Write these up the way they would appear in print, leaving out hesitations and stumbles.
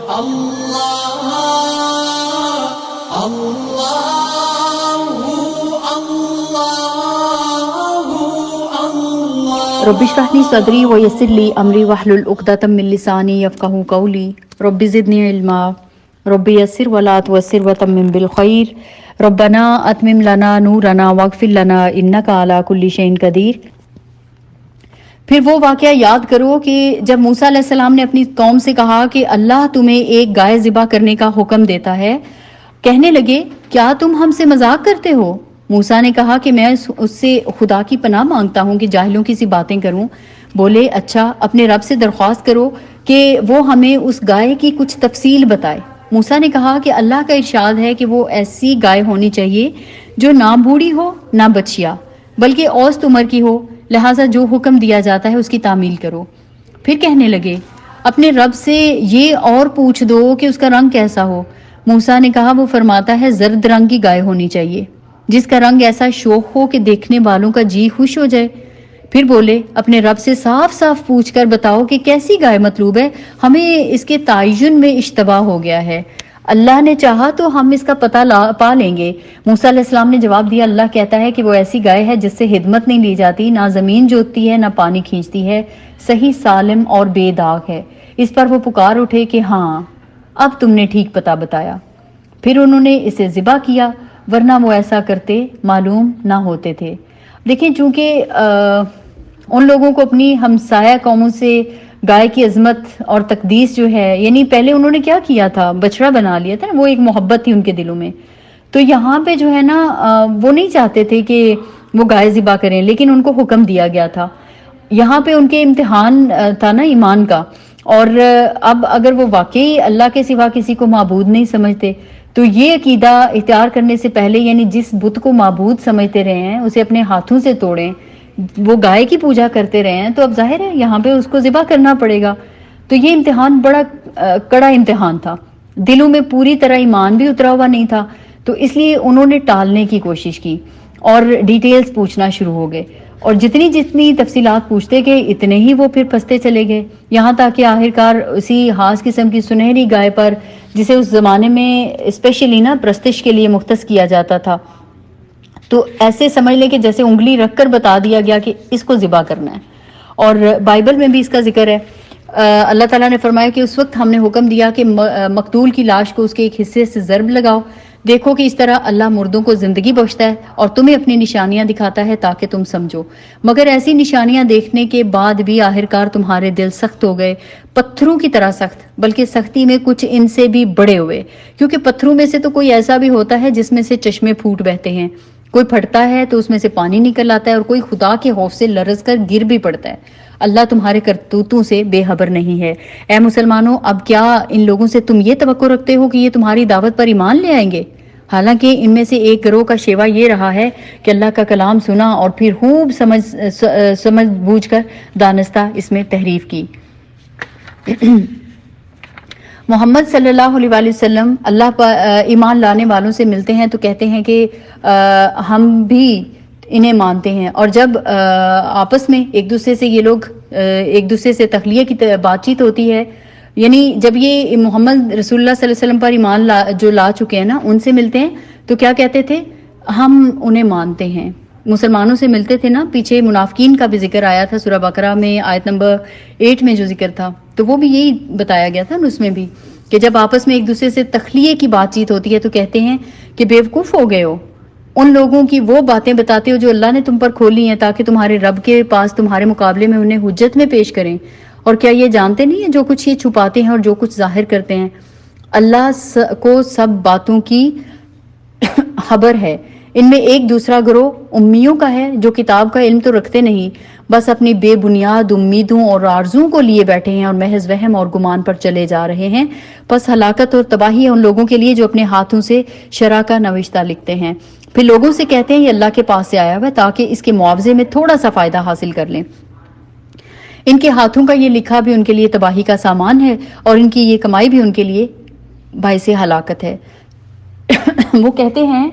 اللہ رب اشرح لی صدری ویسر لی امری واحلل عقدۃ من لسانی یفقہوا قولی رب زدنی علما رب یسر ولا تعسر وتمم بالخیر ربنا اتمم لنا نورنا واغفر لنا انک علی کل شیء قدیر۔ پھر وہ واقعہ یاد کرو کہ جب موسیٰ علیہ السلام نے اپنی قوم سے کہا کہ اللہ تمہیں ایک گائے ذبح کرنے کا حکم دیتا ہے، کہنے لگے کیا تم ہم سے مذاق کرتے ہو؟ موسیٰ نے کہا کہ میں اس سے خدا کی پناہ مانگتا ہوں کہ جاہلوں کی سی باتیں کروں۔ بولے اچھا، اپنے رب سے درخواست کرو کہ وہ ہمیں اس گائے کی کچھ تفصیل بتائے۔ موسیٰ نے کہا کہ اللہ کا ارشاد ہے کہ وہ ایسی گائے ہونی چاہیے جو نہ بوڑھی ہو نہ بچیا بلکہ اوسط عمر کی ہو، لہٰذا جو حکم دیا جاتا ہے اس کی تعمیل کرو۔ پھر کہنے لگے اپنے رب سے یہ اور پوچھ دو کہ اس کا رنگ کیسا ہو۔ موسیٰ نے کہا وہ فرماتا ہے زرد رنگ کی گائے ہونی چاہیے جس کا رنگ ایسا شوخ ہو کہ دیکھنے والوں کا جی خوش ہو جائے۔ پھر بولے اپنے رب سے صاف صاف پوچھ کر بتاؤ کہ کیسی گائے مطلوب ہے، ہمیں اس کے تعین میں اشتباہ ہو گیا ہے، اللہ نے چاہا تو ہم اس کا پتہ پا لیں گے۔ موسیٰ علیہ السلام نے جواب دیا اللہ کہتا ہے کہ وہ ایسی گائے ہے جس سے خدمت نہیں لی جاتی، نہ زمین جوتتی ہے نہ پانی کھینچتی ہے، صحیح سالم اور بے داغ ہے۔ اس پر وہ پکار اٹھے کہ ہاں اب تم نے ٹھیک پتہ بتایا۔ پھر انہوں نے اسے ذبح کیا، ورنہ وہ ایسا کرتے معلوم نہ ہوتے تھے۔ دیکھیں چونکہ ان لوگوں کو اپنی ہمسایہ قوموں سے گائے کی عظمت اور تقدیس جو ہے، یعنی پہلے انہوں نے کیا کیا تھا، بچڑا بنا لیا تھا نا، وہ ایک محبت تھی ان کے دلوں میں، تو یہاں پہ جو ہے نا وہ نہیں چاہتے تھے کہ وہ گائے ذبح کریں، لیکن ان کو حکم دیا گیا تھا۔ یہاں پہ ان کے امتحان تھا نا ایمان کا، اور اب اگر وہ واقعی اللہ کے سوا کسی کو معبود نہیں سمجھتے تو یہ عقیدہ اختیار کرنے سے پہلے، یعنی جس بت کو معبود سمجھتے رہے ہیں اسے اپنے ہاتھوں سے توڑیں، وہ گائے کی پوجا کرتے رہے ہیں، تو اب ظاہر ہے یہاں پہ اس کو ذبح کرنا پڑے گا۔ تو یہ امتحان بڑا کڑا امتحان تھا، دلوں میں پوری طرح ایمان بھی اترا ہوا نہیں تھا، تو اس لیے انہوں نے ٹالنے کی کوشش کی اور ڈیٹیلز پوچھنا شروع ہو گئے، اور جتنی تفصیلات پوچھتے گئے اتنے ہی وہ پھر پھنستے چلے گئے، یہاں تک کہ آخرکار اسی خاص قسم کی سنہری گائے پر، جسے اس زمانے میں اسپیشلی نا پرستش کے لیے مختص کیا جاتا تھا، تو ایسے سمجھ لیں کہ جیسے انگلی رکھ کر بتا دیا گیا کہ اس کو ذبح کرنا ہے۔ اور بائبل میں بھی اس کا ذکر ہے، اللہ تعالیٰ نے فرمایا کہ اس وقت ہم نے حکم دیا کہ مقتول کی لاش کو اس کے ایک حصے سے ضرب لگاؤ، دیکھو کہ اس طرح اللہ مردوں کو زندگی بخشتا ہے اور تمہیں اپنی نشانیاں دکھاتا ہے تاکہ تم سمجھو، مگر ایسی نشانیاں دیکھنے کے بعد بھی آخرکار تمہارے دل سخت ہو گئے، پتھروں کی طرح سخت، بلکہ سختی میں کچھ ان سے بھی بڑے ہوئے، کیونکہ پتھروں میں سے تو کوئی ایسا بھی ہوتا ہے جس میں سے چشمے پھوٹ بہتے ہیں، کوئی پھٹتا ہے تو اس میں سے پانی نکل آتا ہے، اور کوئی خدا کے خوف سے لرز کر گر بھی پڑتا ہے۔ اللہ تمہارے کرتوتوں سے بے خبر نہیں ہے۔ اے مسلمانوں، اب کیا ان لوگوں سے تم یہ توقع رکھتے ہو کہ یہ تمہاری دعوت پر ایمان لے آئیں گے؟ حالانکہ ان میں سے ایک گروہ کا شیوا یہ رہا ہے کہ اللہ کا کلام سنا اور پھر خوب سمجھ بوجھ کر دانستہ اس میں تحریف کی۔ محمد صلی اللہ علیہ وآلہ وسلم اللہ پر ایمان لانے والوں سے ملتے ہیں تو کہتے ہیں کہ ہم بھی انہیں مانتے ہیں، اور جب آپس میں ایک دوسرے سے یہ لوگ ایک دوسرے سے تخلیہ کی بات چیت ہوتی ہے، یعنی جب یہ محمد رسول اللہ صلی اللہ علیہ وسلم پر ایمان جو لا چکے ہیں نا، ان سے ملتے ہیں تو کیا کہتے تھے؟ ہم انہیں مانتے ہیں۔ مسلمانوں سے ملتے تھے نا، پیچھے منافقین کا بھی ذکر آیا تھا سورہ بقرہ میں آیت نمبر 8 میں جو ذکر تھا، تو وہ بھی یہی بتایا گیا تھا اس میں بھی کہ جب آپس میں ایک دوسرے سے تخلیہ کی بات چیت ہوتی ہے تو کہتے ہیں کہ بیوقوف ہو گئے ہو، ان لوگوں کی وہ باتیں بتاتے ہو جو اللہ نے تم پر کھولی ہیں تاکہ تمہارے رب کے پاس تمہارے مقابلے میں انہیں حجت میں پیش کریں، اور کیا یہ جانتے نہیں ہیں جو کچھ یہ چھپاتے ہیں اور جو کچھ ظاہر کرتے ہیں؟ اللہ کو سب باتوں کی خبر ہے۔ ان میں ایک دوسرا گروہ امیوں کا ہے جو کتاب کا علم تو رکھتے نہیں، بس اپنی بے بنیاد امیدوں اور آرزوؤں کو لیے بیٹھے ہیں اور محض وہم اور گمان پر چلے جا رہے ہیں، پس ہلاکت اور تباہی ہے ان لوگوں کے لیے جو اپنے ہاتھوں سے شرع کا نوشتہ لکھتے ہیں، پھر لوگوں سے کہتے ہیں یہ اللہ کے پاس سے آیا ہوا ہے تاکہ اس کے معاوضے میں تھوڑا سا فائدہ حاصل کر لیں۔ ان کے ہاتھوں کا یہ لکھا بھی ان کے لیے تباہی کا سامان ہے، اور ان کی یہ کمائی بھی ان کے لیے باعث ہلاکت ہے۔ وہ کہتے ہیں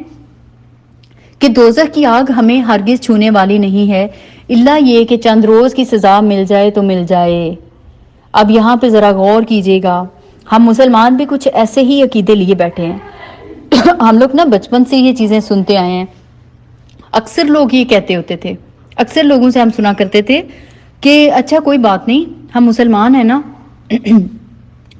کہ دوزخ کی آگ ہمیں ہرگز چھونے والی نہیں ہے، الا یہ کہ چند روز کی سزا مل جائے تو مل جائے۔ اب یہاں پہ ذرا غور کیجیے گا، ہم مسلمان بھی کچھ ایسے ہی عقیدے لیے بیٹھے ہیں ہم لوگ نا بچپن سے یہ چیزیں سنتے آئے ہیں. اکثر لوگ یہ کہتے ہوتے تھے، اکثر لوگوں سے ہم سنا کرتے تھے کہ اچھا کوئی بات نہیں، ہم مسلمان ہیں نا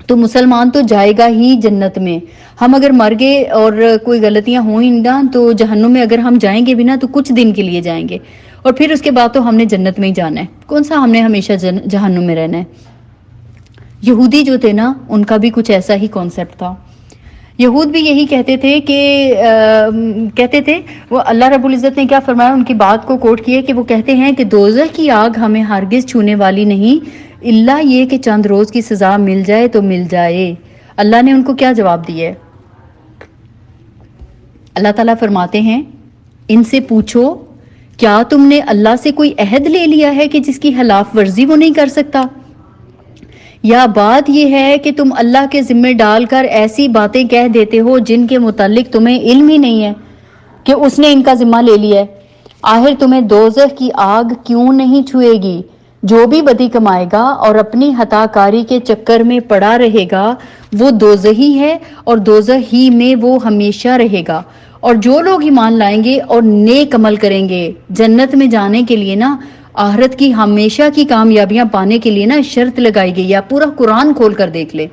تو مسلمان تو جائے گا ہی جنت میں. ہم اگر مر گئے اور کوئی غلطیاں ہوئیں نا تو جہنم میں اگر ہم جائیں گے بھی نا تو کچھ دن کے لیے جائیں گے، اور پھر اس کے بعد تو ہم نے جنت میں ہی جانا ہے. کون سا ہم نے ہمیشہ جہنم میں رہنا ہے. یہودی جو تھے نا ان کا بھی کچھ ایسا ہی کانسیپٹ تھا. یہود بھی یہی کہتے تھے کہ کہتے تھے وہ اللہ رب العزت نے کیا فرمایا، ان کی بات کو کوٹ کیے کہ وہ کہتے ہیں کہ دوزخ کی آگ ہمیں ہرگز چھونے والی نہیں الا یہ کہ چند روز کی سزا مل جائے تو مل جائے. اللہ نے ان کو کیا جواب دیا ہے؟ اللہ تعالیٰ فرماتے ہیں ان سے پوچھو کیا تم نے اللہ سے کوئی عہد لے لیا ہے کہ جس کی خلاف ورزی وہ نہیں کر سکتا، یا بات یہ ہے کہ تم اللہ کے ذمہ ڈال کر ایسی باتیں کہہ دیتے ہو جن کے متعلق تمہیں علم ہی نہیں ہے کہ اس نے ان کا ذمہ لے لیا ہے. آخر تمہیں دوزخ کی آگ کیوں نہیں چھوئے گی؟ جو بھی بدی کمائے گا اور اپنی خطا کاری کے چکر میں پڑا رہے گا وہ دوزخی ہے اور دوزخ ہی میں وہ ہمیشہ رہے گا. اور جو لوگ ایمان لائیں گے اور نیک عمل کریں گے جنت میں جانے کے لیے نا، آخرت کی ہمیشہ کی کامیابیاں پانے کے لیے نا شرط لگائی گئی. یا پورا قرآن کھول کر دیکھ لے،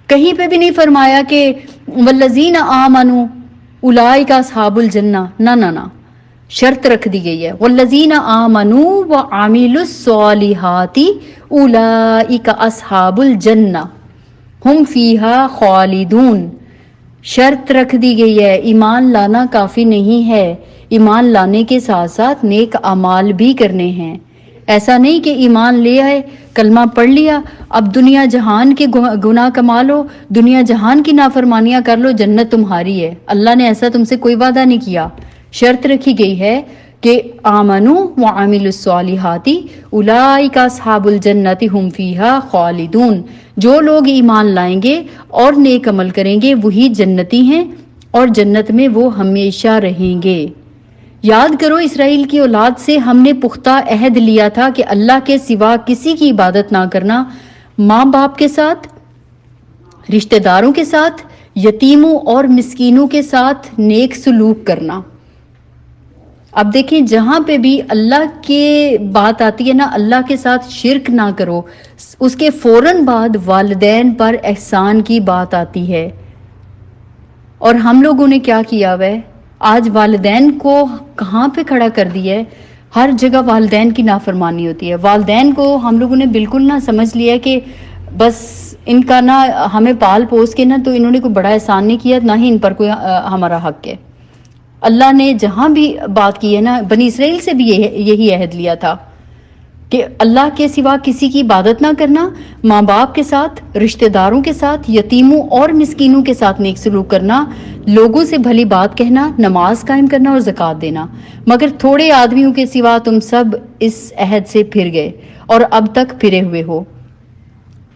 کہیں پہ بھی نہیں فرمایا کہ والذین آمنوا اولئک اصحاب الجنہ، نہ شرط رکھ دی گئی ہے والذین آمنوا وعملوا الصالحات اولئک اصحاب الجنہ ہم فیہا خالدون. شرط رکھ دی گئی ہے. ایمان لانا کافی نہیں ہے، ایمان لانے کے ساتھ ساتھ نیک اعمال بھی کرنے ہیں. ایسا نہیں کہ ایمان لے آئے، کلمہ پڑھ لیا، اب دنیا جہان کے گناہ کما لو، دنیا جہان کی نافرمانیاں کر لو، جنت تمہاری ہے. اللہ نے ایسا تم سے کوئی وعدہ نہیں کیا. شرط رکھی گئی ہے کہ آمنوا وعملوا الصالحات اولئک اصحاب الجنۃ ہم فیہا خالدون. جو لوگ ایمان لائیں گے اور نیک عمل کریں گے وہی جنتی ہیں اور جنت میں وہ ہمیشہ رہیں گے. یاد کرو اسرائیل کی اولاد سے ہم نے پختہ عہد لیا تھا کہ اللہ کے سوا کسی کی عبادت نہ کرنا، ماں باپ کے ساتھ، رشتہ داروں کے ساتھ، یتیموں اور مسکینوں کے ساتھ نیک سلوک کرنا. اب دیکھیں جہاں پہ بھی اللہ کے بات آتی ہے نا، اللہ کے ساتھ شرک نہ کرو، اس کے فوراً بعد والدین پر احسان کی بات آتی ہے. اور ہم لوگوں نے کیا کیا ہوا ہے؟ آج والدین کو کہاں پہ کھڑا کر دیا ہے؟ ہر جگہ والدین کی نافرمانی ہوتی ہے. والدین کو ہم لوگوں نے بالکل نہ سمجھ لیا ہے کہ بس ان کا نہ ہمیں پال پوس کے نا تو انہوں نے کوئی بڑا احسان نہیں کیا، نہ ہی ان پر کوئی ہمارا حق ہے. اللہ نے جہاں بھی بات کی ہے نا، بنی اسرائیل سے بھی یہی عہد لیا تھا کہ اللہ کے سوا کسی کی عبادت نہ کرنا، ماں باپ کے ساتھ، رشتہ داروں کے ساتھ، یتیموں اور مسکینوں کے ساتھ نیک سلوک کرنا، لوگوں سے بھلی بات کہنا، نماز قائم کرنا اور زکوٰۃ دینا. مگر تھوڑے آدمیوں کے سوا تم سب اس عہد سے پھر گئے اور اب تک پھرے ہوئے ہو.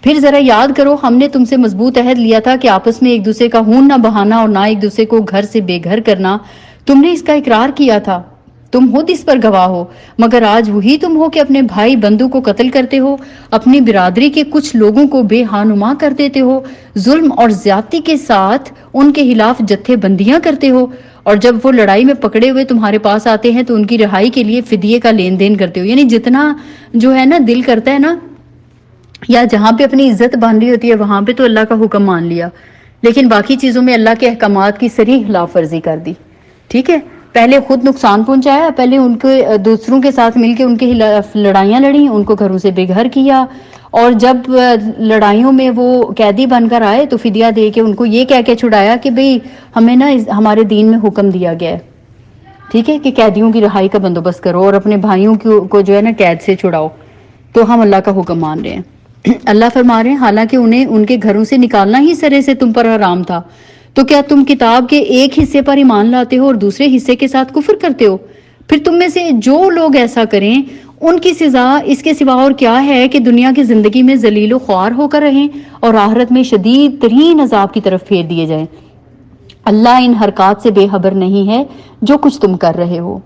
پھر ذرا یاد کرو، ہم نے تم سے مضبوط عہد لیا تھا کہ آپس میں ایک دوسرے کا خون نہ بہانا اور نہ ایک دوسرے کو گھر سے بے گھر کرنا. تم نے اس کا اقرار کیا تھا، تم خود اس پر گواہ ہو. مگر آج وہی تم ہو کہ اپنے بھائی بندوں کو قتل کرتے ہو، اپنی برادری کے کچھ لوگوں کو بے ہانما کر دیتے ہو، ظلم اور زیادتی کے ساتھ ان کے خلاف جتھے بندیاں کرتے ہو، اور جب وہ لڑائی میں پکڑے ہوئے تمہارے پاس آتے ہیں تو ان کی رہائی کے لیے فدیے کا لین دین کرتے ہو. یعنی جتنا جو ہے نا دل کرتا ہے نا، یا جہاں پہ اپنی عزت باندھی ہوتی ہے وہاں پہ تو اللہ کا حکم مان لیا، لیکن باقی چیزوں میں اللہ کے احکامات کی صریح خلاف ورزی کر دی. ٹھیک ہے، پہلے خود نقصان پہنچایا، پہلے ان کے دوسروں کے ساتھ مل کے ان کے خلاف لڑائیاں لڑیں، ان کو گھروں سے بے گھر کیا، اور جب لڑائیوں میں وہ قیدی بن کر آئے تو فدیہ دے کے ان کو یہ کہہ کے چھڑایا کہ بھئی ہمیں نا ہمارے دین میں حکم دیا گیا ہے، ٹھیک ہے، کہ قیدیوں کی رہائی کا بندوبست کرو اور اپنے بھائیوں کو جو ہے نا قید سے چھڑاؤ. تو ہم اللہ کا حکم مان رہے ہیں. اللہ فرما رہے ہیں حالانکہ انہیں ان کے گھروں سے نکالنا ہی سرے سے تم پر حرام تھا، تو کیا تم کتاب کے ایک حصے پر ایمان لاتے ہو اور دوسرے حصے کے ساتھ کفر کرتے ہو؟ پھر تم میں سے جو لوگ ایسا کریں ان کی سزا اس کے سوا اور کیا ہے کہ دنیا کی زندگی میں ذلیل و خوار ہو کر رہیں اور آخرت میں شدید ترین عذاب کی طرف پھیر دیے جائیں. اللہ ان حرکات سے بے خبر نہیں ہے جو کچھ تم کر رہے ہو.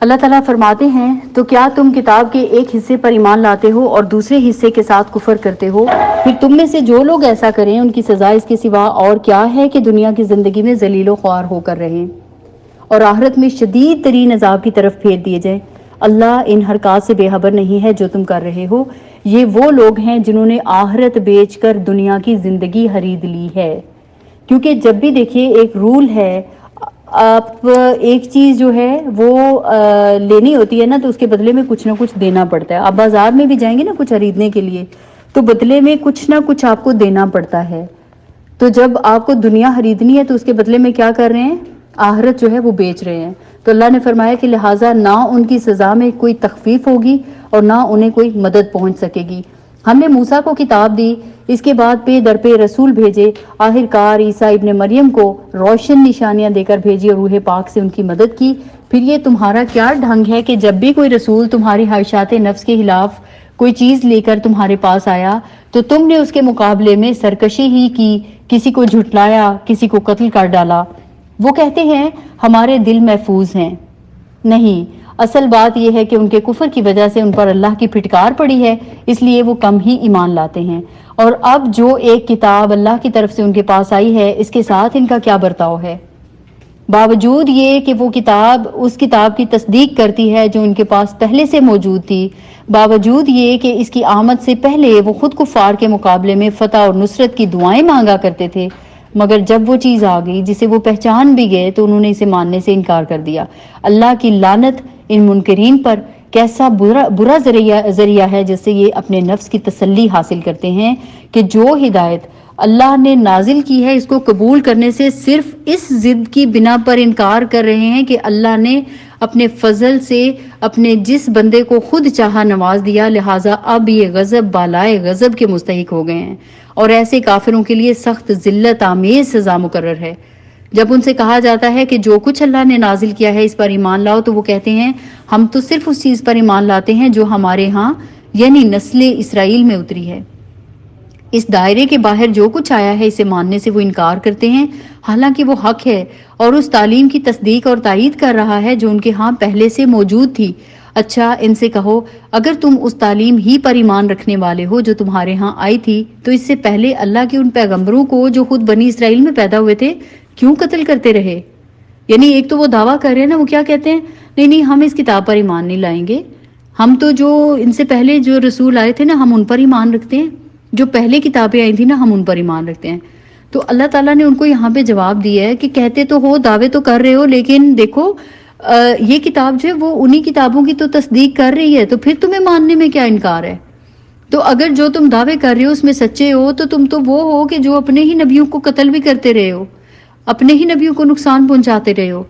اللہ تعالیٰ فرماتے ہیں تو کیا تم کتاب کے ایک حصے پر ایمان لاتے ہو اور دوسرے حصے کے ساتھ کفر کرتے ہو؟ پھر تم میں سے جو لوگ ایسا کریں ان کی سزا اس کے سوا اور کیا ہے کہ دنیا کی زندگی میں ذلیل و خوار ہو کر رہیں اور آخرت میں شدید ترین عذاب کی طرف پھیر دیے جائیں۔ اللہ ان حرکات سے بے خبر نہیں ہے جو تم کر رہے ہو۔ یہ وہ لوگ ہیں جنہوں نے آخرت بیچ کر دنیا کی زندگی خرید لی ہے۔ کیونکہ جب بھی دیکھیے ایک رول ہے، آپ ایک چیز جو ہے وہ لینی ہوتی ہے نا تو اس کے بدلے میں کچھ نہ کچھ دینا پڑتا ہے۔ آپ بازار میں بھی جائیں گے نا کچھ خریدنے کے لیے تو بدلے میں کچھ نہ کچھ آپ کو دینا پڑتا ہے۔ تو جب آپ کو دنیا خریدنی ہے تو اس کے بدلے میں کیا کر رہے ہیں؟ آخرت جو ہے وہ بیچ رہے ہیں۔ تو اللہ نے فرمایا کہ لہٰذا نہ ان کی سزا میں کوئی تخفیف ہوگی اور نہ انہیں کوئی مدد پہنچ سکے گی۔ ہم نے موسیٰ کو کتاب دی، اس کے بعد پہ در پہ رسول بھیجے، آخر کار عیسیٰ ابن مریم کو روشن نشانیاں دے کر بھیجی اور روح پاک سے ان کی مدد کی۔ پھر یہ تمہارا کیا ڈھنگ ہے کہ جب بھی کوئی رسول تمہاری خواہشات نفس کے خلاف کوئی چیز لے کر تمہارے پاس آیا تو تم نے اس کے مقابلے میں سرکشی ہی کی، کسی کو جھٹلایا، کسی کو قتل کر ڈالا۔ وہ کہتے ہیں ہمارے دل محفوظ ہیں۔ نہیں، اصل بات یہ ہے کہ ان کے کفر کی وجہ سے ان پر اللہ کی پھٹکار پڑی ہے، اس لیے وہ کم ہی ایمان لاتے ہیں۔ اور اب جو ایک کتاب اللہ کی طرف سے ان کے پاس آئی ہے اس کے ساتھ ان کا کیا برتاؤ ہے؟ باوجود یہ کہ وہ کتاب اس کتاب کی تصدیق کرتی ہے جو ان کے پاس پہلے سے موجود تھی، باوجود یہ کہ اس کی آمد سے پہلے وہ خود کفار کے مقابلے میں فتح اور نصرت کی دعائیں مانگا کرتے تھے، مگر جب وہ چیز آ گئی جسے وہ پہچان بھی گئے تو انہوں نے اسے ماننے سے انکار کر دیا۔ اللہ کی لعنت ان منکرین پر، کیسا برا ذریعہ ہے جس سے یہ اپنے نفس کی تسلی حاصل کرتے ہیں کہ جو ہدایت اللہ نے نازل کی ہے اس کو قبول کرنے سے صرف اس ضد کی بنا پر انکار کر رہے ہیں کہ اللہ نے اپنے فضل سے اپنے جس بندے کو خود چاہا نواز دیا، لہٰذا اب یہ غضب بالائے غضب کے مستحق ہو گئے ہیں اور ایسے کافروں کے لیے سخت ذلت آمیز سزا مقرر ہے۔ جب ان سے کہا جاتا ہے کہ جو کچھ اللہ نے نازل کیا ہے اس پر ایمان لاؤ تو وہ کہتے ہیں ہم تو صرف اس چیز پر ایمان لاتے ہیں جو ہمارے ہاں یعنی نسل اسرائیل میں اتری ہے۔ اس دائرے کے باہر جو کچھ آیا ہے اسے ماننے سے وہ انکار کرتے ہیں، حالانکہ وہ حق ہے اور اس تعلیم کی تصدیق اور تائید کر رہا ہے جو ان کے ہاں پہلے سے موجود تھی۔ اچھا ان سے کہو اگر تم اس تعلیم ہی پر ایمان رکھنے والے ہو جو تمہارے ہاں آئی تھی تو اس سے پہلے اللہ کے ان پیغمبروں کو جو خود بنی اسرائیل میں پیدا ہوئے تھے کیوں قتل کرتے رہے؟ یعنی ایک تو وہ دعویٰ کر رہے ہیں نا، وہ کیا کہتے ہیں، نہیں ہم اس کتاب پر ایمان نہیں لائیں گے، ہم تو جو ان سے پہلے جو رسول آئے تھے نا ہم ان پر ایمان رکھتے ہیں، جو پہلے کتابیں آئی تھی نا ہم ان پر ایمان رکھتے ہیں۔ تو اللہ تعالیٰ نے ان کو یہاں پہ جواب دیا ہے کہ کہتے تو ہو، دعوے تو کر رہے ہو، لیکن دیکھو یہ کتاب جو ہے وہ انہی کتابوں کی تو تصدیق کر رہی ہے، تو پھر تمہیں ماننے میں کیا انکار ہے؟ تو اگر جو تم دعوے کر رہے ہو اس میں سچے ہو تو تم تو وہ ہو کہ جو اپنے ہی نبیوں کو قتل بھی کرتے رہے ہو، اپنے ہی نبیوں کو نقصان پہنچاتے رہے ہو۔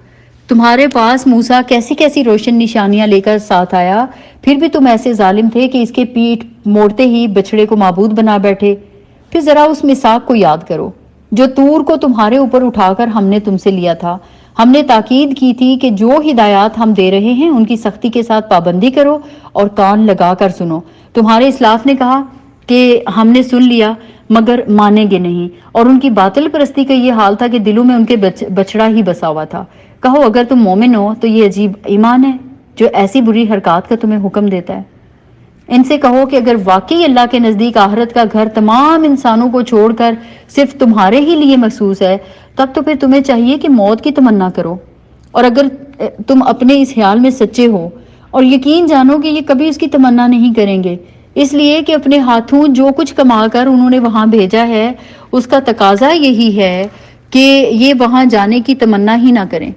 تمہارے پاس موسیٰ کیسی کیسی روشن نشانیاں لے کر ساتھ آیا، پھر بھی تم ایسے ظالم تھے کہ اس کے پیٹھ موڑتے ہی بچڑے کو معبود بنا بیٹھے۔ پھر ذرا اس میثاق کو یاد کرو جو طور کو تمہارے اوپر اٹھا کر ہم نے تم سے لیا تھا۔ ہم نے تاکید کی تھی کہ جو ہدایات ہم دے رہے ہیں ان کی سختی کے ساتھ پابندی کرو اور کان لگا کر سنو۔ تمہارے اسلاف نے کہا کہ ہم نے سن لیا مگر مانیں گے نہیں، اور ان کی باطل پرستی کا یہ حال تھا کہ دلوں میں ان کے بچڑا ہی بسا ہوا تھا۔ کہو اگر تم مومن ہو تو یہ عجیب ایمان ہے جو ایسی بری حرکات کا تمہیں حکم دیتا ہے۔ ان سے کہو کہ اگر واقعی اللہ کے نزدیک آخرت کا گھر تمام انسانوں کو چھوڑ کر صرف تمہارے ہی لیے مخصوص ہے تب تو پھر تمہیں چاہیے کہ موت کی تمنا کرو، اور اگر تم اپنے اس خیال میں سچے ہو اور یقین جانو کہ یہ کبھی اس کی تمنا نہیں کریں گے، اس لیے کہ اپنے ہاتھوں جو کچھ کما کر انہوں نے وہاں بھیجا ہے اس کا تقاضا یہی ہے کہ یہ وہاں جانے کی تمنا ہی نہ کریں۔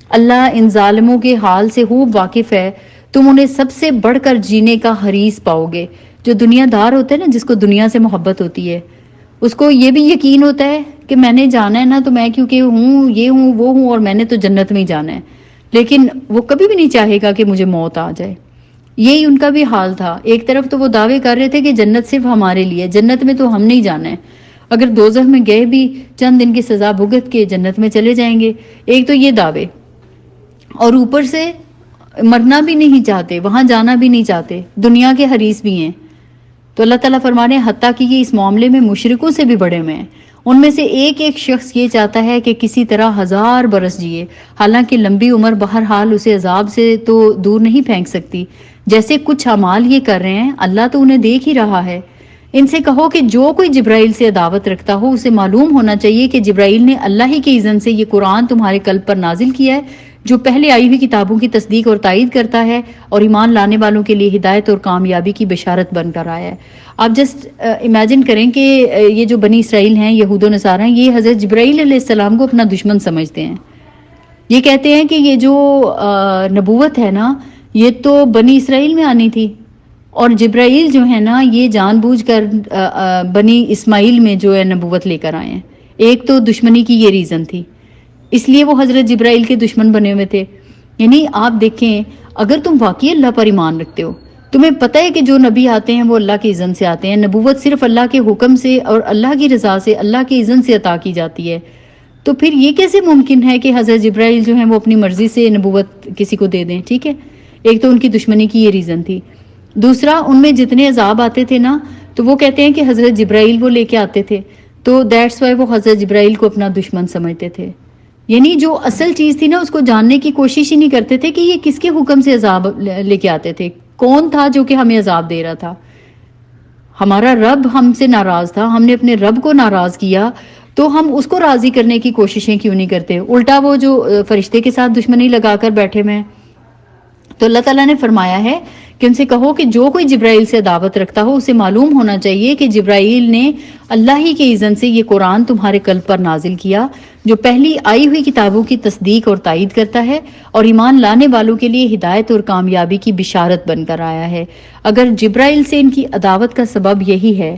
اللہ ان ظالموں کے حال سے خوب واقف ہے، تم انہیں سب سے بڑھ کر جینے کا حریص پاؤ گے۔ جو دنیا دار ہوتا ہے نا، جس کو دنیا سے محبت ہوتی ہے، اس کو یہ بھی یقین ہوتا ہے کہ میں نے جانا ہے نا تو میں کیونکہ ہوں یہ ہوں وہ ہوں اور میں نے تو جنت میں ہی جانا ہے، لیکن وہ کبھی بھی نہیں چاہے گا کہ مجھے موت آ جائے۔ یہی ان کا بھی حال تھا۔ ایک طرف تو وہ دعوے کر رہے تھے کہ جنت صرف ہمارے لیے، جنت میں تو ہم نہیں جانا ہے، اگر دوزخ میں گئے بھی چند دن کی سزا بھگت کے جنت میں چلے جائیں گے۔ ایک تو یہ دعوے، اور اوپر سے مرنا بھی نہیں چاہتے، وہاں جانا بھی نہیں چاہتے، دنیا کے حریص بھی ہیں۔ تو اللہ تعالیٰ فرمانے حتیٰ کہ یہ اس معاملے میں مشرکوں سے بھی بڑے ہوئے ہیں، ان میں سے ایک ایک شخص یہ چاہتا ہے کہ کسی طرح 1000 برس جیے، حالانکہ لمبی عمر بہرحال اسے عذاب سے تو دور نہیں پھینک سکتی۔ جیسے کچھ اعمال یہ کر رہے ہیں، اللہ تو انہیں دیکھ ہی رہا ہے۔ ان سے کہو کہ جو کوئی جبرائیل سے عداوت رکھتا ہو اسے معلوم ہونا چاہیے کہ جبرائیل نے اللہ ہی کے اذن سے یہ قرآن تمہارے قلب پر نازل کیا ہے، جو پہلے آئی ہوئی کتابوں کی تصدیق اور تائید کرتا ہے اور ایمان لانے والوں کے لیے ہدایت اور کامیابی کی بشارت بن کر آیا ہے۔ آپ جسٹ امیجن کریں کہ یہ جو بنی اسرائیل ہیں، یہود و نصارہ ہیں، یہ حضرت جبرائیل علیہ السلام کو اپنا دشمن سمجھتے ہیں۔ یہ کہتے ہیں کہ یہ جو نبوت ہے نا، یہ تو بنی اسرائیل میں آنی تھی، اور جبرائیل جو ہے نا یہ جان بوجھ کر بنی اسماعیل میں جو ہے نبوت لے کر آئے ہیں۔ ایک تو دشمنی کی یہ ریزن تھی، اس لیے وہ حضرت جبرائیل کے دشمن بنے ہوئے تھے۔ یعنی آپ دیکھیں، اگر تم واقعی اللہ پر ایمان رکھتے ہو، تمہیں پتہ ہے کہ جو نبی آتے ہیں وہ اللہ کے اذن سے آتے ہیں، نبوت صرف اللہ کے حکم سے اور اللہ کی رضا سے، اللہ کے اذن سے عطا کی جاتی ہے، تو پھر یہ کیسے ممکن ہے کہ حضرت جبرائیل جو ہیں وہ اپنی مرضی سے نبوت کسی کو دے دیں؟ ٹھیک ہے، ایک تو ان کی دشمنی کی یہ ریزن تھی۔ دوسرا، ان میں جتنے عذاب آتے تھے نا، تو وہ کہتے ہیں کہ حضرت جبرائیل وہ لے کے آتے تھے، تو دیٹس وائی وہ حضرت جبرائیل کو اپنا دشمن سمجھتے تھے۔ یعنی جو اصل چیز تھی نا اس کو جاننے کی کوشش ہی نہیں کرتے تھے کہ یہ کس کے حکم سے عذاب لے کے آتے تھے، کون تھا جو کہ ہمیں عذاب دے رہا تھا۔ ہمارا رب ہم سے ناراض تھا، ہم نے اپنے رب کو ناراض کیا، تو ہم اس کو راضی کرنے کی کوششیں کیوں نہیں کرتے؟ الٹا وہ جو فرشتے کے ساتھ دشمنی لگا کر بیٹھے ہوئے ہیں۔ تو اللہ تعالیٰ نے فرمایا ہے کہ ان سے کہو کہ جو کوئی جبرائیل سے دعوت رکھتا ہو اسے معلوم ہونا چاہیے کہ جبرائیل نے اللہ ہی کے اذن سے یہ قرآن تمہارے قلب پر نازل کیا، جو پہلی آئی ہوئی کتابوں کی تصدیق اور تائید کرتا ہے اور ایمان لانے والوں کے لیے ہدایت اور کامیابی کی بشارت بن کر آیا ہے۔ اگر جبرائیل سے ان کی عداوت کا سبب یہی ہے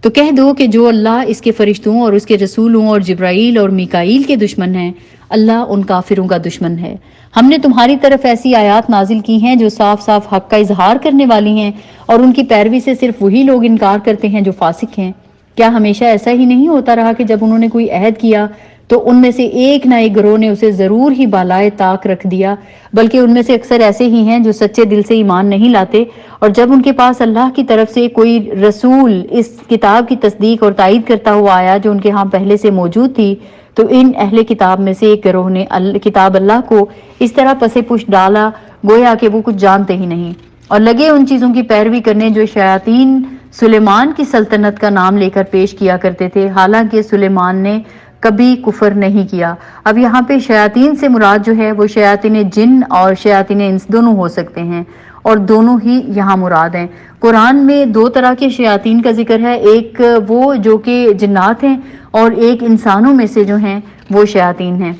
تو کہہ دو کہ جو اللہ، اس کے فرشتوں اور اس کے رسولوں اور جبرائیل اور میکائیل کے دشمن ہیں، اللہ ان کافروں کا دشمن ہے۔ ہم نے تمہاری طرف ایسی آیات نازل کی ہیں جو صاف صاف حق کا اظہار کرنے والی ہیں، اور ان کی پیروی سے صرف وہی لوگ انکار کرتے ہیں جو فاسق ہیں۔ کیا ہمیشہ ایسا ہی نہیں ہوتا رہا کہ جب انہوں نے کوئی عہد کیا تو ان میں سے ایک نہ ایک گروہ نے اسے ضرور ہی بالائے طاق رکھ دیا؟ بلکہ ان میں سے اکثر ایسے ہی ہیں جو سچے دل سے ایمان نہیں لاتے، اور جب ان کے پاس اللہ کی طرف سے کوئی رسول اس کتاب کی تصدیق اور تائید کرتا ہوا آیا جو ان کے ہاں پہلے سے موجود تھی، تو ان اہل کتاب میں سے ایک گروہ نے کتاب اللہ کو اس طرح پسے پش ڈالا گویا کہ وہ کچھ جانتے ہی نہیں، اور لگے ان چیزوں کی پیروی کرنے جو شیاطین سلیمان کی سلطنت کا نام لے کر پیش کیا کرتے تھے، حالانکہ سلیمان نے کبھی کفر نہیں کیا۔ اب یہاں پہ شیاطین سے مراد جو ہے وہ شیاطین جن اور شیاطین انس دونوں ہو سکتے ہیں، اور دونوں ہی یہاں مراد ہیں۔ قرآن میں دو طرح کے شیاطین کا ذکر ہے، ایک وہ جو کہ جنات ہیں، اور ایک انسانوں میں سے جو ہیں وہ شیاطین ہیں۔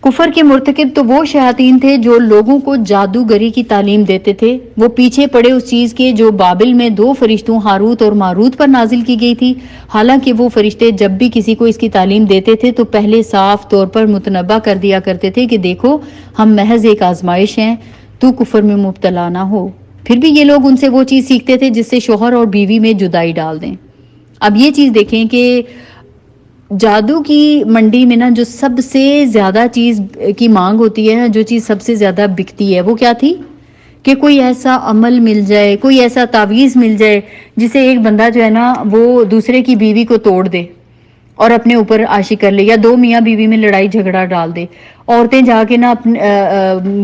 کفر کے مرتکب تو وہ شیاطین تھے جو لوگوں کو جادوگری کی تعلیم دیتے تھے، وہ پیچھے پڑے اس چیز کے جو بابل میں دو فرشتوں ہاروت اور ماروت پر نازل کی گئی تھی، حالانکہ وہ فرشتے جب بھی کسی کو اس کی تعلیم دیتے تھے تو پہلے صاف طور پر متنبہ کر دیا کرتے تھے کہ دیکھو ہم محض ایک آزمائش ہیں، تو کفر میں مبتلا نہ ہو۔ پھر بھی یہ لوگ ان سے وہ چیز سیکھتے تھے جس سے شوہر اور بیوی میں جدائی ڈال دیں۔ اب یہ چیز دیکھیں کہ جادو کی منڈی میں نا جو سب سے زیادہ چیز کی مانگ ہوتی ہے، جو چیز سب سے زیادہ بکتی ہے، وہ کیا تھی کہ کوئی ایسا عمل مل جائے، کوئی ایسا تعویذ مل جائے جسے ایک بندہ جو ہے نا وہ دوسرے کی بیوی کو توڑ دے اور اپنے اوپر عاشق کر لے، یا دو میاں بیوی میں لڑائی جھگڑا ڈال دے۔ عورتیں جا کے نا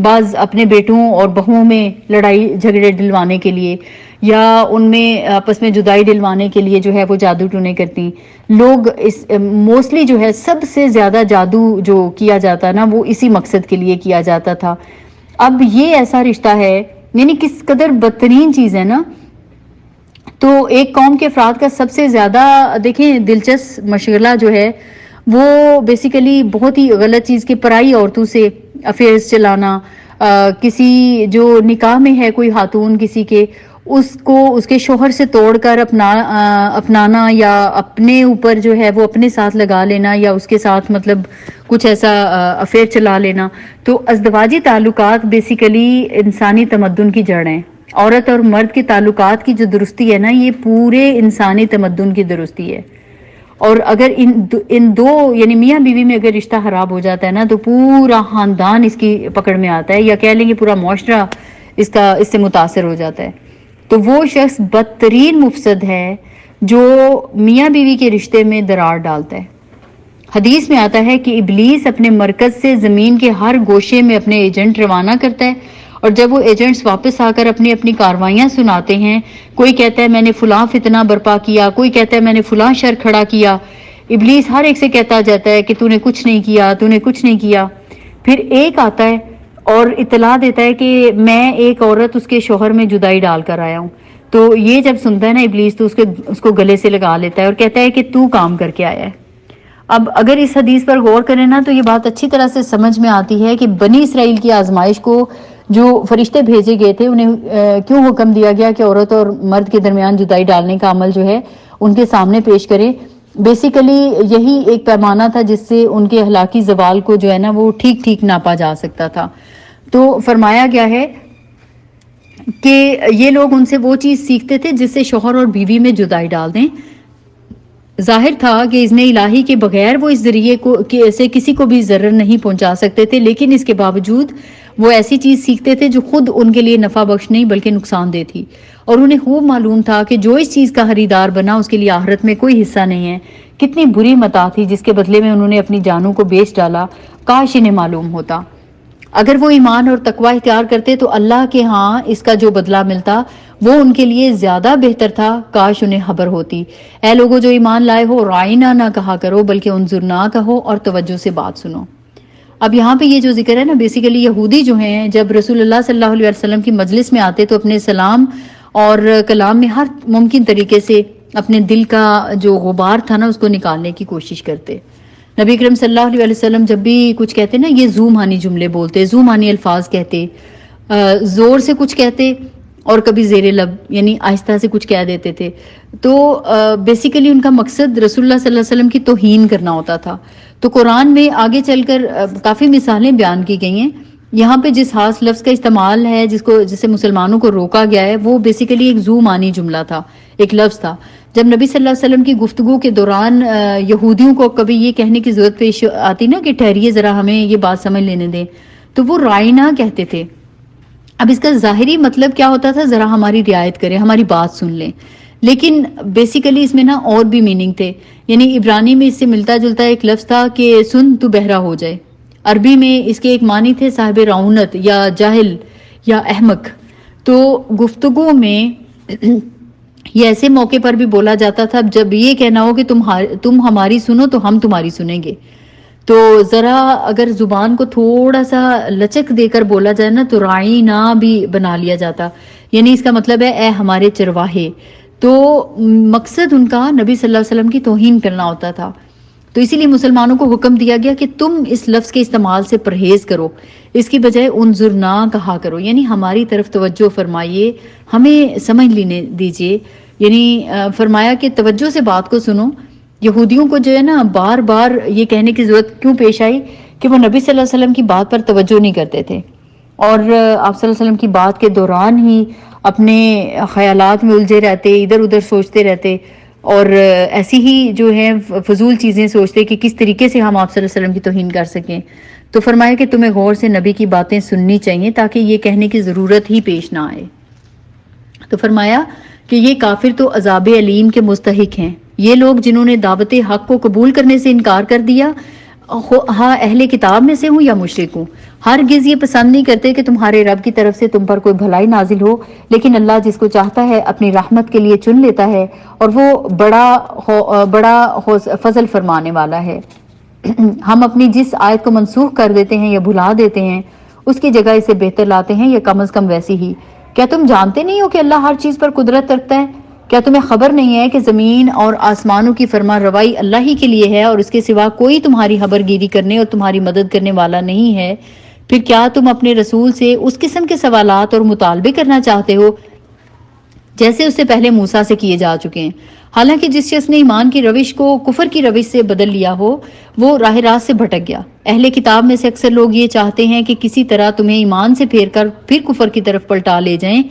بعض اپنے بیٹوں اور بہوؤں میں لڑائی جھگڑے ڈلوانے کے لیے یا ان میں آپس میں جدائی ڈلوانے کے لیے جو ہے وہ جادو ٹونے کرتی۔ لوگ اس موسٹلی جو ہے سب سے زیادہ جادو جو کیا جاتا نا وہ اسی مقصد کے لیے کیا جاتا تھا۔ اب یہ ایسا رشتہ ہے، یعنی کس قدر بدترین چیز ہے نا۔ تو ایک قوم کے افراد کا سب سے زیادہ دیکھیں دلچسپ مشغلہ جو ہے وہ بیسیکلی بہت ہی غلط چیز کے پرائی عورتوں سے افیئرز چلانا، کسی جو نکاح میں ہے کوئی خاتون کسی کے، اس کو اس کے شوہر سے توڑ کر اپنانا یا اپنے اوپر جو ہے وہ اپنے ساتھ لگا لینا یا اس کے ساتھ مطلب کچھ ایسا افیئر چلا لینا۔ تو ازدواجی تعلقات بیسیکلی انسانی تمدن کی جڑ ہیں۔ عورت اور مرد کے تعلقات کی جو درستی ہے نا یہ پورے انسانی تمدن کی درستی ہے، اور اگر ان دو یعنی میاں بیوی میں اگر رشتہ خراب ہو جاتا ہے نا تو پورا خاندان اس کی پکڑ میں آتا ہے، یا کہہ لیں گے پورا معاشرہ اس سے متاثر ہو جاتا ہے، تو وہ شخص بدترین مفسد ہے جو میاں بیوی کے رشتے میں درار ڈالتا ہے۔ حدیث میں آتا ہے کہ ابلیس اپنے مرکز سے زمین کے ہر گوشے میں اپنے ایجنٹ روانہ کرتا ہے، اور جب وہ ایجنٹس واپس آ کر اپنی اپنی کاروائیاں سناتے ہیں، کوئی کہتا ہے میں نے فلاں فتنہ برپا کیا، کوئی کہتا ہے میں نے فلاں شر کھڑا کیا، ابلیس ہر ایک سے کہتا جاتا ہے کہ تو نے کچھ نہیں کیا، تو نے کچھ نہیں کیا۔ پھر ایک آتا ہے اور اطلاع دیتا ہے کہ میں ایک عورت اس کے شوہر میں جدائی ڈال کر آیا ہوں، تو یہ جب سنتا ہے نا ابلیس تو اس کو گلے سے لگا لیتا ہے اور کہتا ہے کہ تو کام کر کے آیا ہے۔ اب اگر اس حدیث پر غور کریں نا تو یہ بات اچھی طرح سے سمجھ میں آتی ہے کہ بنی اسرائیل کی آزمائش کو جو فرشتے بھیجے گئے تھے انہیں کیوں حکم دیا گیا کہ عورت اور مرد کے درمیان جدائی ڈالنے کا عمل جو ہے ان کے سامنے پیش کریں۔ بیسیکلی یہی ایک پیمانہ تھا جس سے ان کے اخلاقی زوال کو جو ہے نا وہ ٹھیک ٹھیک ناپا جا سکتا تھا۔ تو فرمایا گیا ہے کہ یہ لوگ ان سے وہ چیز سیکھتے تھے جس سے شوہر اور بیوی میں جدائی ڈال دیں۔ ظاہر تھا کہ اذن الہی کے بغیر وہ اس ذریعے سے کسی کو بھی ضرر نہیں پہنچا سکتے تھے، لیکن اس کے باوجود وہ ایسی چیز سیکھتے تھے جو خود ان کے لیے نفع بخش نہیں بلکہ نقصان دہ تھی، اور انہیں خوب معلوم تھا کہ جو اس چیز کا خریدار بنا اس کے لیے آخرت میں کوئی حصہ نہیں ہے۔ کتنی بری متاع تھی جس کے بدلے میں انہوں نے اپنی جانوں کو بیچ ڈالا، کاش انہیں معلوم ہوتا۔ اگر وہ ایمان اور تقوی اختیار کرتے تو اللہ کے ہاں اس کا جو بدلہ ملتا وہ ان کے لیے زیادہ بہتر تھا، کاش انہیں خبر ہوتی۔ اے لوگوں جو ایمان لائے ہو، رائنا نہ کہا کرو بلکہ انظر نہ کہو اور توجہ سے بات سنو۔ اب یہاں پہ یہ جو ذکر ہے نا، بیسیکلی یہودی جو ہیں جب رسول اللہ صلی اللہ علیہ وسلم کی مجلس میں آتے تو اپنے سلام اور کلام میں ہر ممکن طریقے سے اپنے دل کا جو غبار تھا نا اس کو نکالنے کی کوشش کرتے۔ نبی اکرم صلی اللہ علیہ وسلم جب بھی کچھ کہتے نا، یہ زو مانی جملے بولتے، زو مانی الفاظ کہتے، زور سے کچھ کہتے اور کبھی زیر لب یعنی آہستہ سے کچھ کہہ دیتے تھے۔ تو بیسیکلی ان کا مقصد رسول اللہ صلی اللہ علیہ وسلم کی توہین کرنا ہوتا تھا۔ تو قرآن میں آگے چل کر کافی مثالیں بیان کی گئی ہیں۔ یہاں پہ جس خاص لفظ کا استعمال ہے جسے مسلمانوں کو روکا گیا ہے وہ بیسیکلی ایک زو مانی جملہ تھا، ایک لفظ تھا۔ جب نبی صلی اللہ علیہ وسلم کی گفتگو کے دوران یہودیوں کو کبھی یہ کہنے کی ضرورت پیش آتی نا کہ ٹھہریے ذرا ہمیں یہ بات سمجھ لینے دیں، تو وہ رائنا کہتے تھے۔ اب اس کا ظاہری مطلب کیا ہوتا تھا، ذرا ہماری رعایت کریں، ہماری بات سن لیں، لیکن بیسیکلی اس میں نا اور بھی میننگ تھے۔ یعنی عبرانی میں اس سے ملتا جلتا ایک لفظ تھا کہ سن تو بہرا ہو جائے۔ عربی میں اس کے ایک معنی تھے صاحب رعونت یا جاہل یا احمق۔ تو گفتگو میں یہ ایسے موقع پر بھی بولا جاتا تھا جب یہ کہنا ہو کہ تم ہماری سنو تو ہم تمہاری سنیں گے۔ تو ذرا اگر زبان کو تھوڑا سا لچک دے کر بولا جائے نا تو رائنا بھی بنا لیا جاتا، یعنی اس کا مطلب ہے اے ہمارے چرواہے۔ تو مقصد ان کا نبی صلی اللہ علیہ وسلم کی توہین کرنا ہوتا تھا۔ تو اسی لیے مسلمانوں کو حکم دیا گیا کہ تم اس لفظ کے استعمال سے پرہیز کرو، اس کی بجائے انظر نہ کہا کرو، یعنی ہماری طرف توجہ فرمائیے، ہمیں سمجھ لینے دیجیے۔ یعنی فرمایا کہ توجہ سے بات کو سنو۔ یہودیوں کو جو ہے نا بار بار یہ کہنے کی ضرورت کیوں پیش آئی کہ وہ نبی صلی اللہ علیہ وسلم کی بات پر توجہ نہیں کرتے تھے، اور آپ صلی اللہ علیہ وسلم کی بات کے دوران ہی اپنے خیالات میں الجھے رہتے، ادھر ادھر سوچتے رہتے، اور ایسی ہی جو ہے فضول چیزیں سوچتے کہ کس طریقے سے ہم آپ صلی اللہ علیہ وسلم کی توہین کر سکیں۔ تو فرمایا کہ تمہیں غور سے نبی کی باتیں سننی چاہیے تاکہ یہ کہنے کی ضرورت ہی پیش نہ آئے۔ تو فرمایا کہ یہ کافر تو عذاب علیم کے مستحق ہیں، یہ لوگ جنہوں نے دعوت حق کو قبول کرنے سے انکار کر دیا، ہاں اہل کتاب میں سے ہوں یا مشرک ہوں، ہرگز یہ پسند نہیں کرتے کہ تمہارے رب کی طرف سے تم پر کوئی بھلائی نازل ہو، لیکن اللہ جس کو چاہتا ہے اپنی رحمت کے لیے چن لیتا ہے، اور وہ بڑا فضل فرمانے والا ہے۔ ہم اپنی جس آیت کو منسوخ کر دیتے ہیں یا بھلا دیتے ہیں اس کی جگہ اسے بہتر لاتے ہیں یا کم از کم ویسی ہی۔ کیا تم جانتے نہیں ہو کہ اللہ ہر چیز پر قدرت رکھتا ہے؟ کیا تمہیں خبر نہیں ہے کہ زمین اور آسمانوں کی فرما روائی اللہ ہی کے لیے ہے اور اس کے سوا کوئی تمہاری خبر گیری کرنے اور تمہاری مدد کرنے والا نہیں ہے؟ پھر کیا تم اپنے رسول سے اس قسم کے سوالات اور مطالبے کرنا چاہتے ہو جیسے اس سے پہلے موسیٰ سے کیے جا چکے ہیں؟ حالانکہ جس شخص نے ایمان کی روش کو کفر کی روش سے بدل لیا ہو وہ راہ راست سے بھٹک گیا۔ اہل کتاب میں سے اکثر لوگ یہ چاہتے ہیں کہ کسی طرح تمہیں ایمان سے پھیر کر پھر کفر کی طرف پلٹا لے جائیں،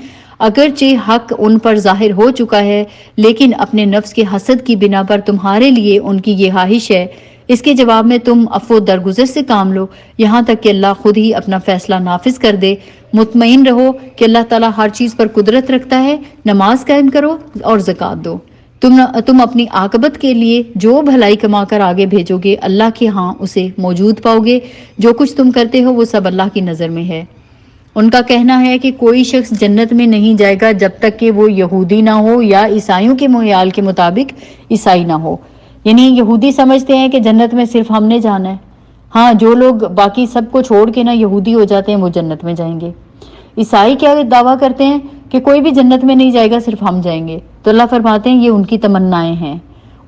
اگرچہ حق ان پر ظاہر ہو چکا ہے، لیکن اپنے نفس کے حسد کی بنا پر تمہارے لیے ان کی یہ خواہش ہے اس کے جواب میں تم عفو درگزر سے کام لو یہاں تک کہ اللہ خود ہی اپنا فیصلہ نافذ کر دے۔ مطمئن رہو کہ اللہ تعالیٰ ہر چیز پر قدرت رکھتا ہے۔ نماز قائم کرو اور زکوٰۃ دو۔ تم اپنی عاقبت کے لیے جو بھلائی کما کر آگے بھیجو گے اللہ کے ہاں اسے موجود پاؤ گے۔ جو کچھ تم کرتے ہو وہ سب اللہ کی نظر میں ہے۔ ان کا کہنا ہے کہ کوئی شخص جنت میں نہیں جائے گا جب تک کہ وہ یہودی نہ ہو یا عیسائیوں کے خیال کے مطابق عیسائی نہ ہو۔ یعنی یہودی سمجھتے ہیں کہ جنت میں صرف ہم نے جانا ہے، ہاں جو لوگ باقی سب کو چھوڑ کے نا یہودی ہو جاتے ہیں وہ جنت میں جائیں گے۔ عیسائی کیا دعویٰ کرتے ہیں کہ کوئی بھی جنت میں نہیں جائے گا، صرف ہم جائیں گے۔ تو اللہ فرماتے ہیں یہ ان کی تمنائیں ہیں۔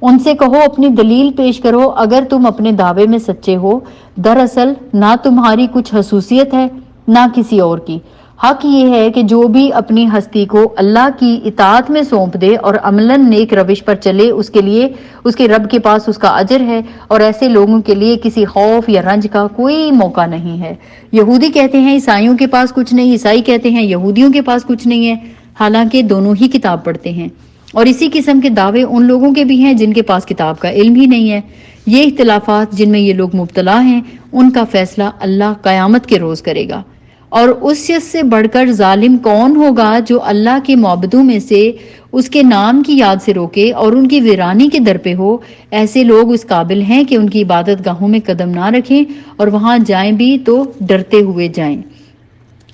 ان سے کہو اپنی دلیل پیش کرو اگر تم اپنے دعوے میں سچے ہو۔ دراصل نہ تمہاری کچھ خصوصیت ہے نہ کسی اور کی۔ حق یہ ہے کہ جو بھی اپنی ہستی کو اللہ کی اطاعت میں سونپ دے اور عملاً نیک روش پر چلے اس کے لیے اس کے رب کے پاس اس کا اجر ہے، اور ایسے لوگوں کے لیے کسی خوف یا رنج کا کوئی موقع نہیں ہے۔ یہودی کہتے ہیں عیسائیوں کے پاس کچھ نہیں، عیسائی کہتے ہیں یہودیوں کے پاس کچھ نہیں ہے، حالانکہ دونوں ہی کتاب پڑھتے ہیں۔ اور اسی قسم کے دعوے ان لوگوں کے بھی ہیں جن کے پاس کتاب کا علم ہی نہیں ہے۔ یہ اختلافات جن میں یہ لوگ مبتلا ہیں ان کا فیصلہ اللہ قیامت کے روز کرے گا۔ اور اس شخص سے بڑھ کر ظالم کون ہوگا جو اللہ کے معبودوں میں سے اس کے نام کی یاد سے روکے اور ان کی ویرانی کے در پہ ہو۔ ایسے لوگ اس قابل ہیں کہ ان کی عبادت گاہوں میں قدم نہ رکھیں اور وہاں جائیں بھی تو ڈرتے ہوئے جائیں۔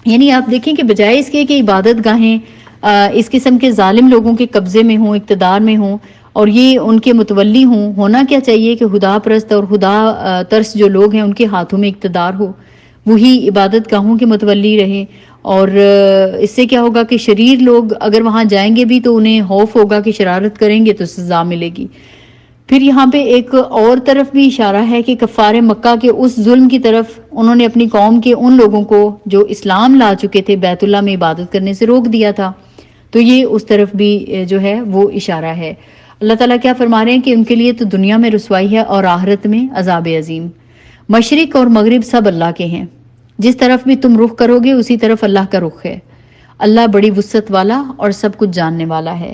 یعنی آپ دیکھیں کہ بجائے اس کے کہ عبادت گاہیں اس قسم کے ظالم لوگوں کے قبضے میں ہوں، اقتدار میں ہوں اور یہ ان کے متولی ہوں، ہونا کیا چاہیے کہ خدا پرست اور خدا ترس جو لوگ ہیں ان کے ہاتھوں میں اقتدار ہو، وہی عبادت گاہوں کے متولی رہیں۔ اور اس سے کیا ہوگا کہ شریر لوگ اگر وہاں جائیں گے بھی تو انہیں خوف ہوگا کہ شرارت کریں گے تو سزا ملے گی۔ پھر یہاں پہ ایک اور طرف بھی اشارہ ہے کہ کفار مکہ کے اس ظلم کی طرف انہوں نے اپنی قوم کے ان لوگوں کو جو اسلام لا چکے تھے بیت اللہ میں عبادت کرنے سے روک دیا تھا، تو یہ اس طرف بھی جو ہے وہ اشارہ ہے۔ اللہ تعالیٰ کیا فرما رہے ہیں کہ ان کے لیے تو دنیا میں رسوائی ہے اور آخرت میں عذاب عظیم۔ مشرق اور مغرب سب اللہ کے ہیں، جس طرف بھی تم رخ کرو گے اسی طرف اللہ کا رخ ہے۔ اللہ بڑی وسعت والا اور سب کچھ جاننے والا ہے۔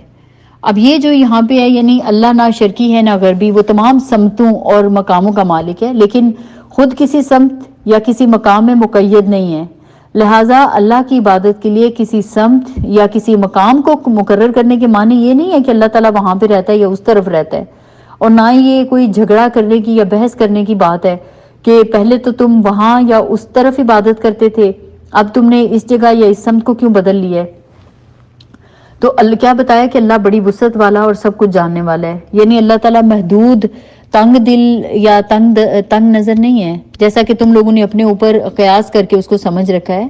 اب یہ جو یہاں پہ ہے یعنی اللہ نہ شرقی ہے نہ غربی، وہ تمام سمتوں اور مقاموں کا مالک ہے، لیکن خود کسی سمت یا کسی مقام میں مقید نہیں ہے۔ لہٰذا اللہ کی عبادت کے لیے کسی سمت یا کسی مقام کو مقرر کرنے کے معنی یہ نہیں ہے کہ اللہ تعالیٰ وہاں پہ رہتا ہے یا اس طرف رہتا ہے، اور نہ یہ کوئی جھگڑا کرنے کی یا بحث کرنے کی بات ہے کہ پہلے تو تم وہاں یا اس طرف عبادت کرتے تھے، اب تم نے اس جگہ یا اس سمت کو کیوں بدل لیا ہے۔ تو اللہ کیا بتایا کہ اللہ بڑی وسعت والا اور سب کچھ جاننے والا ہے، یعنی اللہ تعالیٰ محدود، تنگ دل یا تنگ نظر نہیں ہے جیسا کہ تم لوگوں نے اپنے اوپر قیاس کر کے اس کو سمجھ رکھا ہے۔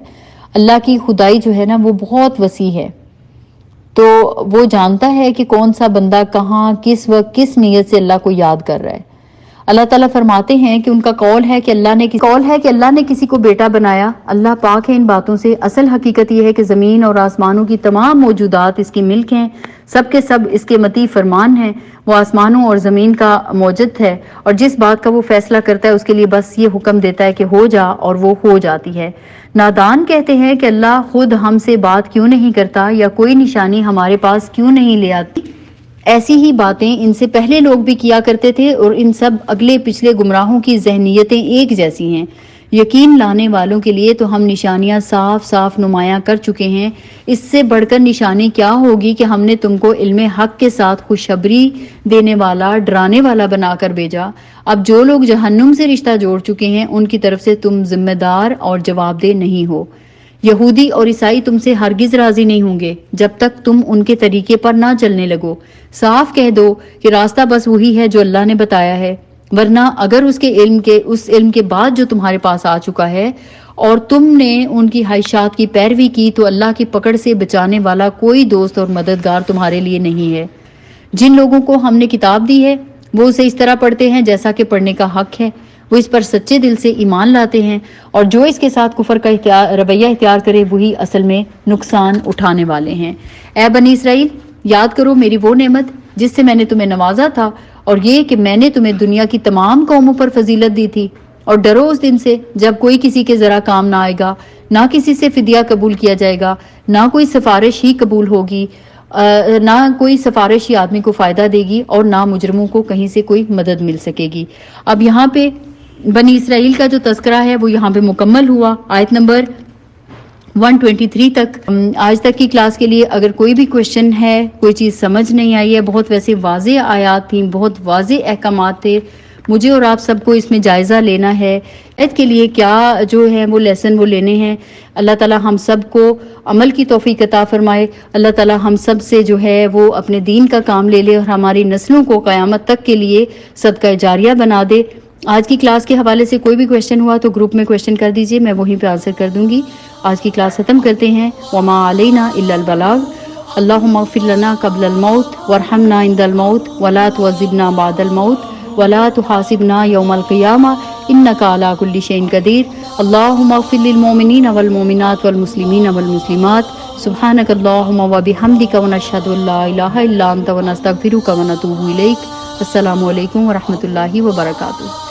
اللہ کی خدائی جو ہے نا وہ بہت وسیع ہے، تو وہ جانتا ہے کہ کون سا بندہ کہاں کس وقت کس نیت سے اللہ کو یاد کر رہا ہے۔ اللہ تعالیٰ فرماتے ہیں کہ ان کا قول ہے کہ اللہ نے کسی کو بیٹا بنایا۔ اللہ پاک ہے ان باتوں سے۔ اصل حقیقت یہ ہے کہ زمین اور آسمانوں کی تمام موجودات اس کی ملک ہیں، سب کے سب اس کے مطیع فرمان ہیں۔ وہ آسمانوں اور زمین کا موجد ہے اور جس بات کا وہ فیصلہ کرتا ہے اس کے لیے بس یہ حکم دیتا ہے کہ ہو جا، اور وہ ہو جاتی ہے۔ نادان کہتے ہیں کہ اللہ خود ہم سے بات کیوں نہیں کرتا یا کوئی نشانی ہمارے پاس کیوں نہیں لے آتی۔ ایسی ہی باتیں ان سے پہلے لوگ بھی کیا کرتے تھے اور ان سب اگلے پچھلے گمراہوں کی ذہنیتیں ایک جیسی ہیں۔ یقین لانے والوں کے لیے تو ہم نشانیاں صاف صاف نمایاں کر چکے ہیں۔ اس سے بڑھ کر نشانی کیا ہوگی کہ ہم نے تم کو علم حق کے ساتھ خوشخبری دینے والا، ڈرانے والا بنا کر بھیجا۔ اب جو لوگ جہنم سے رشتہ جوڑ چکے ہیں ان کی طرف سے تم ذمہ دار اور جواب دہ نہیں ہو۔ یہودی اور عیسائی تم سے ہرگز راضی نہیں ہوں گے جب تک تم ان کے طریقے پر نہ چلنے لگو۔ صاف کہہ دو کہ راستہ بس وہی ہے جو اللہ نے بتایا ہے، ورنہ اگر اس علم کے بعد جو تمہارے پاس آ چکا ہے اور تم نے ان کی خواہشات کی پیروی کی تو اللہ کی پکڑ سے بچانے والا کوئی دوست اور مددگار تمہارے لیے نہیں ہے۔ جن لوگوں کو ہم نے کتاب دی ہے وہ اسے اس طرح پڑھتے ہیں جیسا کہ پڑھنے کا حق ہے، وہ اس پر سچے دل سے ایمان لاتے ہیں، اور جو اس کے ساتھ کفر کا رویہ اختیار کرے وہی اصل میں نقصان اٹھانے والے ہیں۔ اے بنی اسرائیل، یاد کرو میری وہ نعمت جس سے میں نے تمہیں نوازا تھا، اور یہ کہ میں نے تمہیں دنیا کی تمام قوموں پر فضیلت دی تھی۔ اور ڈرو اس دن سے جب کوئی کسی کے ذرا کام نہ آئے گا، نہ کسی سے فدیہ قبول کیا جائے گا، نہ کوئی سفارش ہی قبول ہوگی، نہ کوئی سفارش یہ آدمی کو فائدہ دے گی اور نہ مجرموں کو کہیں سے کوئی مدد مل سکے گی۔ اب یہاں پہ بنی اسرائیل کا جو تذکرہ ہے وہ یہاں پہ مکمل ہوا آیت نمبر 123 تک۔ آج تک کی کلاس کے لیے اگر کوئی بھی کوشچن ہے، کوئی چیز سمجھ نہیں آئی ہے، بہت ویسے واضح آیات تھیں، بہت واضح احکامات تھے، مجھے اور آپ سب کو اس میں جائزہ لینا ہے عید کے لیے کیا جو ہے وہ لیسن وہ لینے ہیں۔ اللہ تعالی ہم سب کو عمل کی توفیق عطا فرمائے، اللہ تعالی ہم سب سے جو ہے وہ اپنے دین کا کام لے لے اور ہماری نسلوں کو قیامت تک کے لیے صدقہ جاریہ بنا دے۔ آج کی کلاس کے حوالے سے کوئی بھی کویشچن ہوا تو گروپ میں کویشچن کر دیجئے، میں وہیں پہ آنسر کر دوں گی۔ آج کی کلاس ختم کرتے ہیں۔ وما علینا الا البلاغ، اللہم اغفر لنا قبل الموت وارحمنا عند الموت ولا تعذبنا بعد الموت ولا تحاسبنا یوم القیامہ انک علی کل شیء قدیر، اللہم اغفر للمؤمنین والمؤمنات والمسلمین والمسلمات، سبحانک اللہم وبحمدک ونشہد ان لا الہ الا انت ونستغفرک ونتوب الیک۔ السلام علیکم ورحمۃ اللہ وبرکاتہ۔